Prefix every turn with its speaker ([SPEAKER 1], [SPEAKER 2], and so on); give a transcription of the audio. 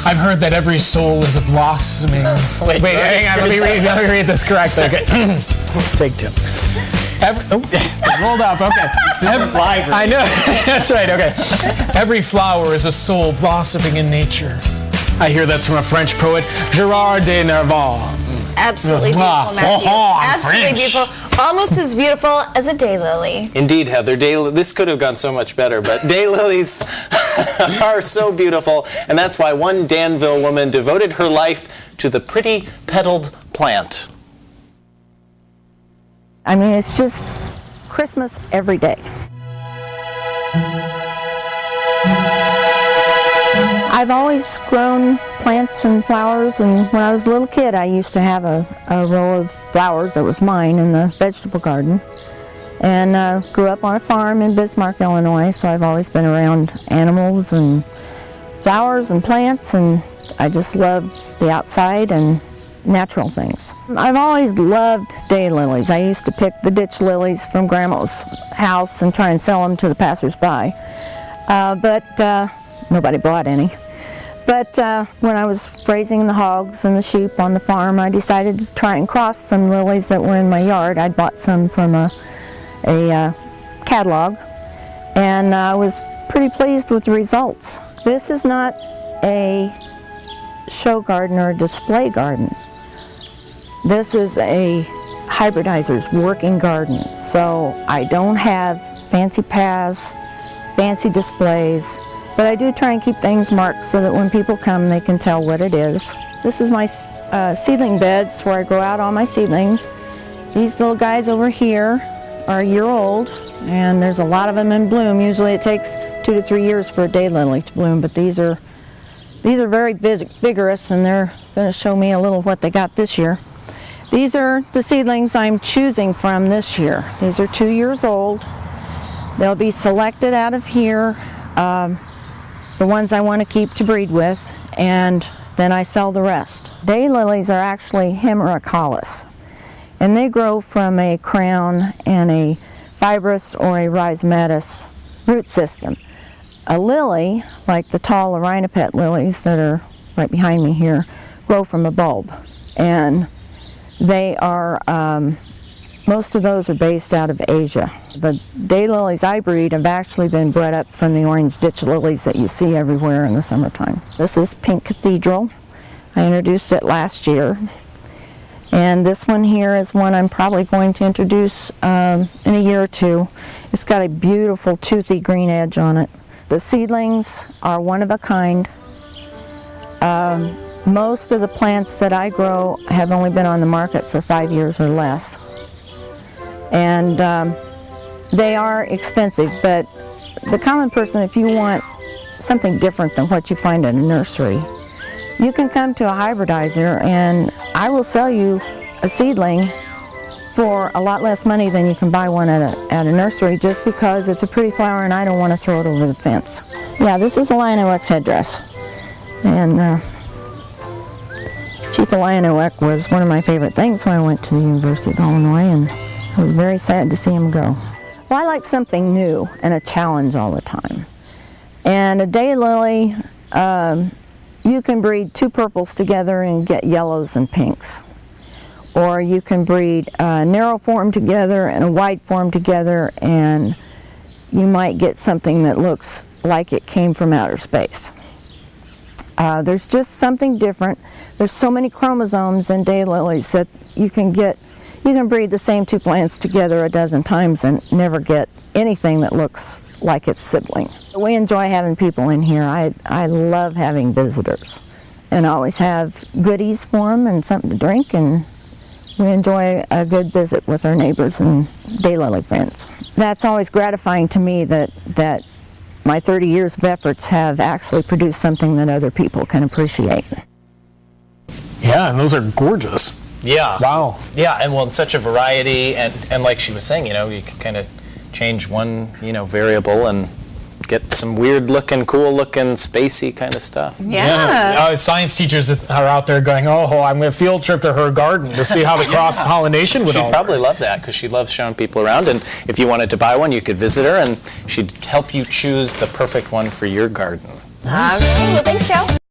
[SPEAKER 1] I've heard that every soul is a blossoming. Wait, hang on. Let me read this correctly. Okay. Take two. Rolled up. Okay. I know. That's right. Okay. Every flower is a soul blossoming in nature. I hear that's from a French poet, Gerard de Nerval.
[SPEAKER 2] Absolutely beautiful, Matthew. Absolutely beautiful. Almost as beautiful as a daylily.
[SPEAKER 3] Indeed, Heather. This could have gone so much better, but daylilies are so beautiful, and that's why one Danville woman devoted her life to the pretty petaled plant.
[SPEAKER 4] I mean, it's just Christmas every day. I've always grown plants and flowers, and when I was a little kid I used to have a row of flowers that was mine in the vegetable garden, and grew up on a farm in Bismarck, Illinois, so I've always been around animals and flowers and plants, and I just love the outside and natural things. I've always loved daylilies. I used to pick the ditch lilies from Grandma's house and try and sell them to the passers-by, but nobody bought any. But when I was raising the hogs and the sheep on the farm, I decided to try and cross some lilies that were in my yard. I'd bought some from a catalog, and I was pretty pleased with the results. This is not a show garden or a display garden. This is a hybridizer's working garden, so I don't have fancy paths, fancy displays, but I do try and keep things marked so that when people come they can tell what it is. This is my seedling beds where I grow out all my seedlings. These little guys over here are a year old, and there's a lot of them in bloom. Usually it takes 2 to 3 years for a daylily to bloom, but these are very vigorous, and they're going to show me a little what they got this year. These are the seedlings I'm choosing from this year. These are 2 years old. They'll be selected out of here, the ones I want to keep to breed with, and then I sell the rest. Daylilies are actually Hemeracalis, and they grow from a crown and a fibrous or a rhizomatous root system. A lily, like the tall Erinopet lilies that are right behind me here, grow from a bulb, and they are, most of those are based out of Asia. The daylilies I breed have actually been bred up from the orange ditch lilies that you see everywhere in the summertime. This is Pink Cathedral. I introduced it last year. And this one here is one I'm probably going to introduce in a year or two. It's got a beautiful toothy green edge on it. The seedlings are one of a kind. Most of the plants that I grow have only been on the market for 5 years or less. And they are expensive, but the common person, if you want something different than what you find in a nursery, you can come to a hybridizer and I will sell you a seedling for a lot less money than you can buy one at a nursery, just because it's a pretty flower and I don't want to throw it over the fence. Yeah, this is a Lionel-X headdress. And Chief Lionel-X was one of my favorite things when I went to the University of Illinois, and I was very sad to see him go. Well, I like something new and a challenge all the time. And a daylily, you can breed 2 purples together and get yellows and pinks. Or you can breed a narrow form together and a wide form together, and you might get something that looks like it came from outer space. There's just something different. There's so many chromosomes in daylilies that you can breed the same 2 plants together a dozen times and never get anything that looks like its sibling. We enjoy having people in here. I love having visitors, and I always have goodies for them and something to drink, and we enjoy a good visit with our neighbors and daylily friends. That's always gratifying to me that my 30 years of efforts have actually produced something that other people can appreciate.
[SPEAKER 1] Yeah, and those are gorgeous.
[SPEAKER 3] Yeah.
[SPEAKER 1] Wow.
[SPEAKER 3] Yeah, and well, such a variety, and like she was saying, you can kind of change one, variable and get some weird looking, cool looking, spacey kind of stuff.
[SPEAKER 2] Yeah.
[SPEAKER 1] Science teachers are out there going, oh, I'm going to field trip to her garden to see how the cross-pollination would all
[SPEAKER 3] She'd probably love that, because she loves showing people around, and if you wanted to buy one, you could visit her, and she'd help you choose the perfect one for your garden.
[SPEAKER 2] All right. Well, thanks, Joe.